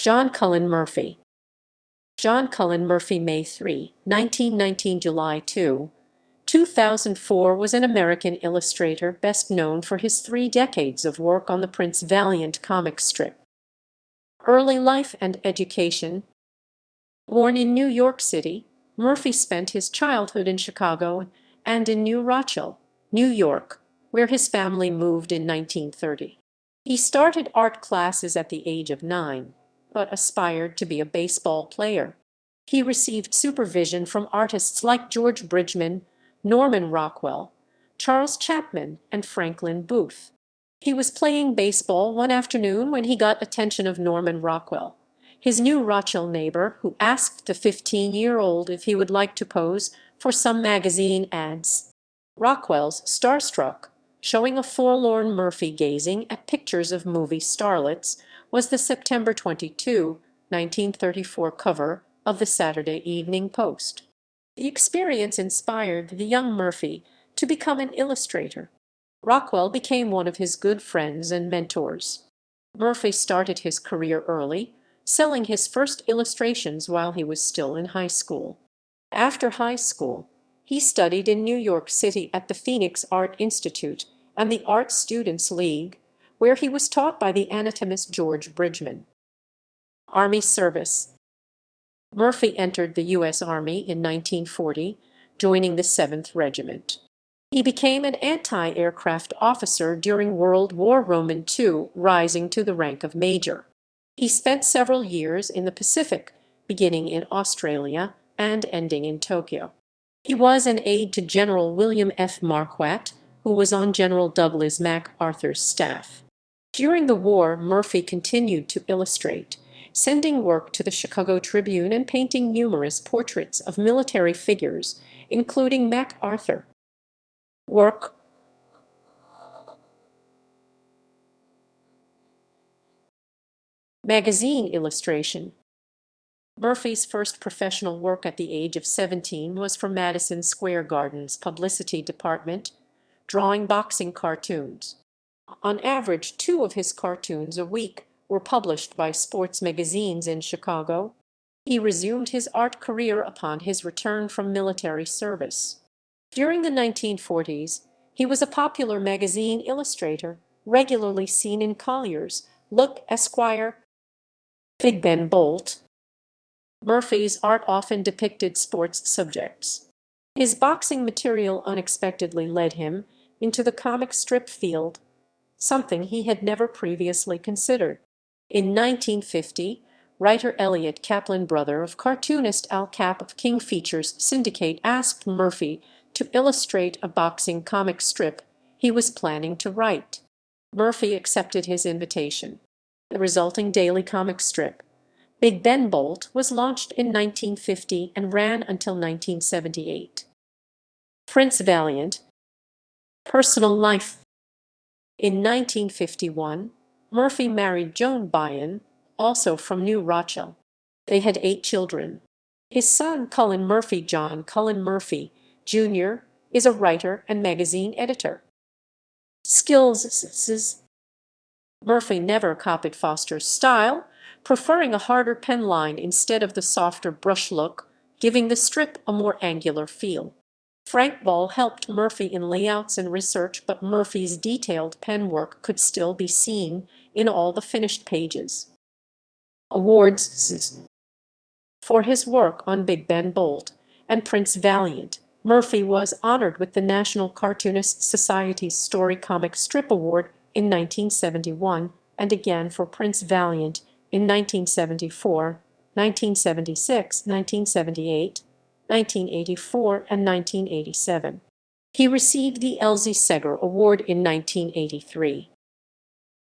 John Cullen Murphy. John Cullen Murphy, May 3, 1919 – July 2, 2004, was an American illustrator best known for his 3 decades of work on the Prince Valiant comic strip. Early life and education. Born in New York City, Murphy spent his childhood in Chicago and in New Rochelle, New York, where his family moved in 1930. He started art classes at the age of 9, but aspired to be a baseball player. He received supervision from artists like George Bridgman, Norman Rockwell, Charles Chapman, and Franklin Booth. He was playing baseball one afternoon when he got attention of Norman Rockwell, his New Rochelle neighbor, who asked the 15-year-old if he would like to pose for some magazine ads. Rockwell's starstruck, showing a forlorn Murphy gazing at pictures of movie starlets, was the September 22, 1934 cover of the Saturday Evening Post. The experience inspired the young Murphy to become an illustrator. Rockwell became one of his good friends and mentors. Murphy started his career early, selling his first illustrations while he was still in high school. After high school, he studied in New York City at the Phoenix Art Institute and the Art Students League, where he was taught by the anatomist George Bridgman. Army service. Murphy entered the U.S. Army in 1940, joining the 7th Regiment. He became an anti-aircraft officer during World War II, rising to the rank of major. He spent several years in the Pacific, beginning in Australia and ending in Tokyo. He was an aide to General William F. Marquardt, who was on General Douglas MacArthur's staff. During the war, Murphy continued to illustrate, sending work to the Chicago Tribune and painting numerous portraits of military figures, including MacArthur. Work. Magazine illustration. Murphy's first professional work at the age of 17 was for Madison Square Garden's publicity department, drawing boxing cartoons. On average, 2 of his cartoons a week were published by sports magazines in Chicago. He resumed his art career upon his return from military service. During the 1940s, he was a popular magazine illustrator, regularly seen in Collier's, Look, Esquire, Big Ben Bolt. Murphy's art often depicted sports subjects. His boxing material unexpectedly led him into the comic strip field, something he had never previously considered. In 1950, writer Elliot Kaplan, brother of cartoonist Al Cap of King Features Syndicate, asked Murphy to illustrate a boxing comic strip he was planning to write. Murphy accepted his invitation. The resulting daily comic strip, Big Ben Bolt, was launched in 1950 and ran until 1978. Prince Valiant. Personal life. In 1951, Murphy married Joan Byon, also from New Rochelle. They had 8 children. His son, Cullen Murphy, John Cullen Murphy, Jr., is a writer and magazine editor. Skills. Murphy never copied Foster's style, preferring a harder pen line instead of the softer brush look, giving the strip a more angular feel. Frank Ball helped Murphy in layouts and research, but Murphy's detailed pen work could still be seen in all the finished pages. Awards. For his work on Big Ben Bolt and Prince Valiant, Murphy was honored with the National Cartoonists Society's Story Comic Strip Award in 1971, and again for Prince Valiant in 1974, 1976, 1978, 1984, and 1987. He received the Elsie Segar Award in 1983.